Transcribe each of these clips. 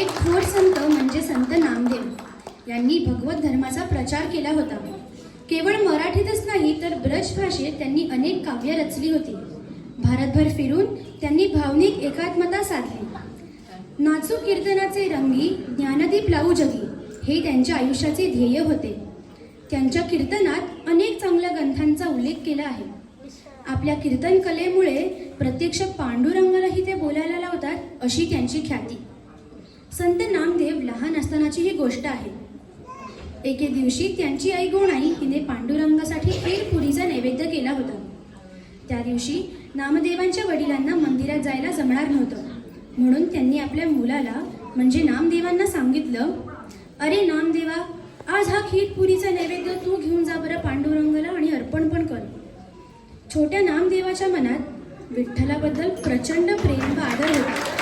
एक थोर संत म्हणजे संत नामदेव यांनी भगवत धर्माचा प्रचार केला होता. केवळ मराठीतच नाही तर ब्रज भाषेत त्यांनी अनेक काव्य रचली होती. भारतभर फिरून त्यांनी भावनिक एकात्मता साधली. नाचू कीर्तनाचे रंगी ज्ञानदीप लावू जगी हे त्यांच्या आयुष्याचे ध्येय होते. त्यांच्या कीर्तनात अनेक चांगल्या ग्रंथांचा उल्लेख केला आहे. आपल्या कीर्तन कलेमुळे प्रत्यक्ष पांडुरंगालाही ते बोलायला लावतात अशी त्यांची ख्याती. संत नामदेव लहान असतानाची ही गोष्ट आहे. एके दिवशी त्यांची आई गोणाई हिने पांडुरंगासाठी खीरपुरीचा नैवेद्य केला होता. त्या दिवशी नामदेवांच्या वडिलांना मंदिरात जायला जमणार नव्हतं, म्हणून त्यांनी आपल्या मुलाला म्हणजे नामदेवांना सांगितलं, अरे नामदेवा, आज हा खीरपुरीचा नैवेद्य तू घेऊन जा बरं पांडुरंगाला आणि अर्पण पण कर. छोट्या नामदेवाच्या मनात विठ्ठलाबद्दल प्रचंड प्रेम व आदर होता.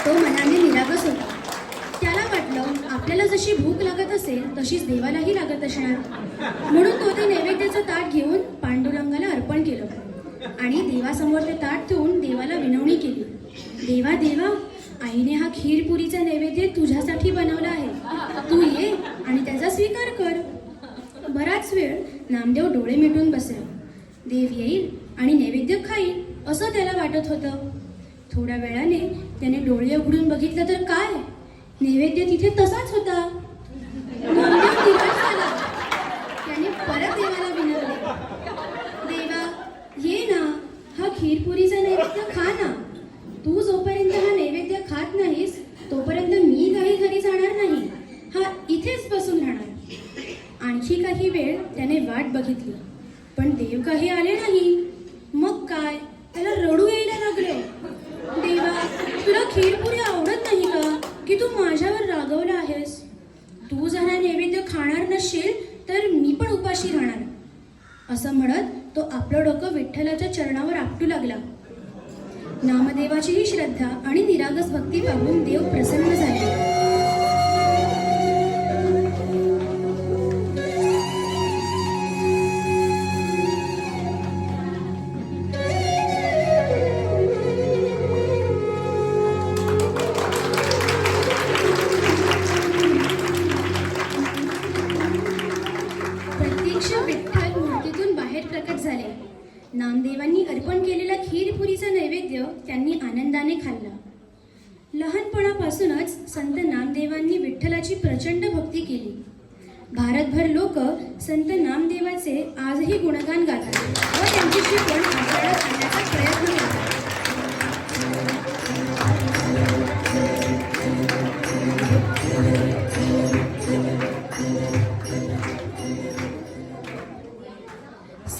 तो मनाने निरागस होता. त्याला वाटलं आपल्याला जशी भूक लागत असेल तशीच देवालाही लागत असणार, म्हणून तो ते नैवेद्याचं ताट घेऊन पांडुरंगाला अर्पण केलं आणि देवासमोर ते ताट ठेवून देवाला विनवणी केली. देवा देवा, आईने हा खीरपुरीचा नैवेद्य तुझ्यासाठी बनवला आहे, तू ये आणि त्याचा स्वीकार कर. बराच वेळ नामदेव डोळे मिटून बसले. देव येईल आणि नैवेद्य खाईल असं त्याला वाटत होतं. थोड्या वेळाने त्याने डोळे उघडून बघितलं तर काय, नैवेद्य तिथे तसाच होता. नामदेव निराश झाला. त्याने परत देवाला विनवले, देवा ये ना, हा खीरपुरीचा नैवेद्य खा ना. तू जोपर्यंत हा नैवेद्य खात नाहीस तोपर्यंत मी काही घरी जाणार नाही, हा इथेच बसून राहणार. आणखी काही वेळ त्याने वाट बघितली, पण देव काही आले नाही. मग काय, त्याला रडू यायला लागले. देवा, तुला खीरपुरी आवडत नाही का, की तू माझ्यावर रागवला आहेस? तू जर हा नैवेद्य खाणार नसशील तर मी पण उपाशी राहणार. असं म्हणत तो आपलं डोकं विठ्ठलाच्या चरणावर आपटू लागला. नामदेवाची ही श्रद्धा आणि निरागस भक्ती पाहून देव प्रसन्न झाले. प्रत्यक्ष विठ्ठल मूर्तीतून बाहेर प्रकट झाले. नामदेवांनी अर्पण केलेला खीरपुरीचा नैवेद्य त्यांनी आनंदाने खाल्ला. लहानपणापासूनच संत नामदेवांनी विठ्ठलाची प्रचंड भक्ती केली. भारतभर लोक संत नामदेवाचे आजही गुणगान गातात व त्यांची शिकवण आचरणात आणण्याचा प्रयत्न करतात.